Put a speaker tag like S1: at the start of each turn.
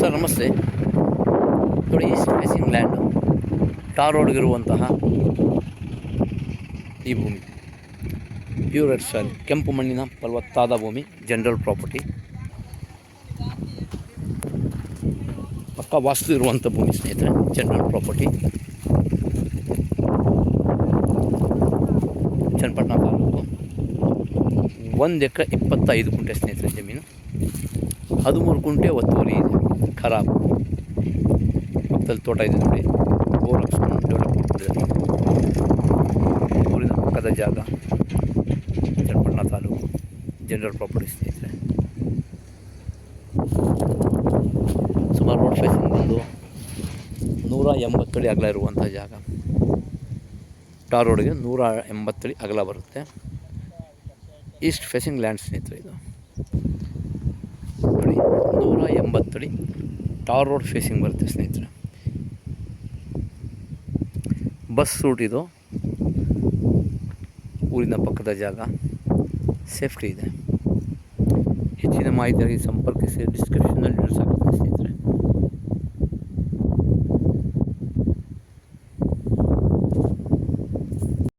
S1: Sir ನಮಸ್ತೆ. ನೋಡಿ, East facing land, ಟಾರ್ ರೋಡ್ಗಿರುವಂತಹ ಈ ಭೂಮಿ ಪ್ಯೂರ್ ರೆಡ್ ಸಾಯಿಲ್, ಕೆಂಪು ಮಣ್ಣಿನ ಫಲವತ್ತಾದ ಭೂಮಿ, ಜನರಲ್ ಪ್ರಾಪರ್ಟಿ, ಪಕ್ಕ ವಾಸ್ತು ಇರುವಂಥ ಭೂಮಿ ಸ್ನೇಹಿತರೆ. General property, Channapatna taluk. 1 ಎಕರೆ 25 ಗುಂಟೆ ಸ್ನೇಹಿತರೆ ಜಮೀನು. 13 ಗುಂಟೆ ಒತ್ತುವರಿ ಇದೆ, ಖರಾಬ್. ಪಕ್ಕದಲ್ಲಿ ತೋಟ ಇದೆ ನೋಡಿ, ಬೋರ್ ಹಾಕ್ಸ್ಕೊಂಡು ಡೆವಲಪ್ ಮಾಡ್ತಿದ್ದಾರೆ. ಊರಿನ ಪಕ್ಕದ ಜಾಗ, ಚನ್ನಪಟ್ಟಣ ತಾಲೂಕು, ಜನರಲ್ ಪ್ರಾಪರ್ಟಿ ಸ್ನೇಹಿತರೆ. ಸುಮಾರು ರೋಡ್ ಫೇಸಿಂಗ್ ಬಂದು 180 ಅಡಿ ಅಗಲ ಇರುವಂಥ ಜಾಗ. ಟಾರ್ ರೋಡ್ಗೆ 180 ಅಡಿ ಅಗಲ ಬರುತ್ತೆ. ಈಸ್ಟ್ ಫೇಸಿಂಗ್ ಲ್ಯಾಂಡ್ ಸ್ನೇಹಿತರೆ ಇದು ನೋಡಿ, 180 ಅಡಿ ಟಾರ್ ರೋಡ್ ಫೇಸಿಂಗ್ ಬರುತ್ತೆ ಸ್ನೇಹಿತರೆ. ಬಸ್ ರೂಟ್ ಇದು, ಊರಿನ ಪಕ್ಕದ ಜಾಗ, ಸೇಫ್ಟಿ ಇದೆ. ಹೆಚ್ಚಿನ ಮಾಹಿತಿಯಾಗಿ ಸಂಪರ್ಕಿಸಿ, ಡಿಸ್ಕ್ರಿಪ್ಷನಲ್ಲಿ ತಿಳಿಸಾಗುತ್ತೆ ಸ್ನೇಹಿತರೆ.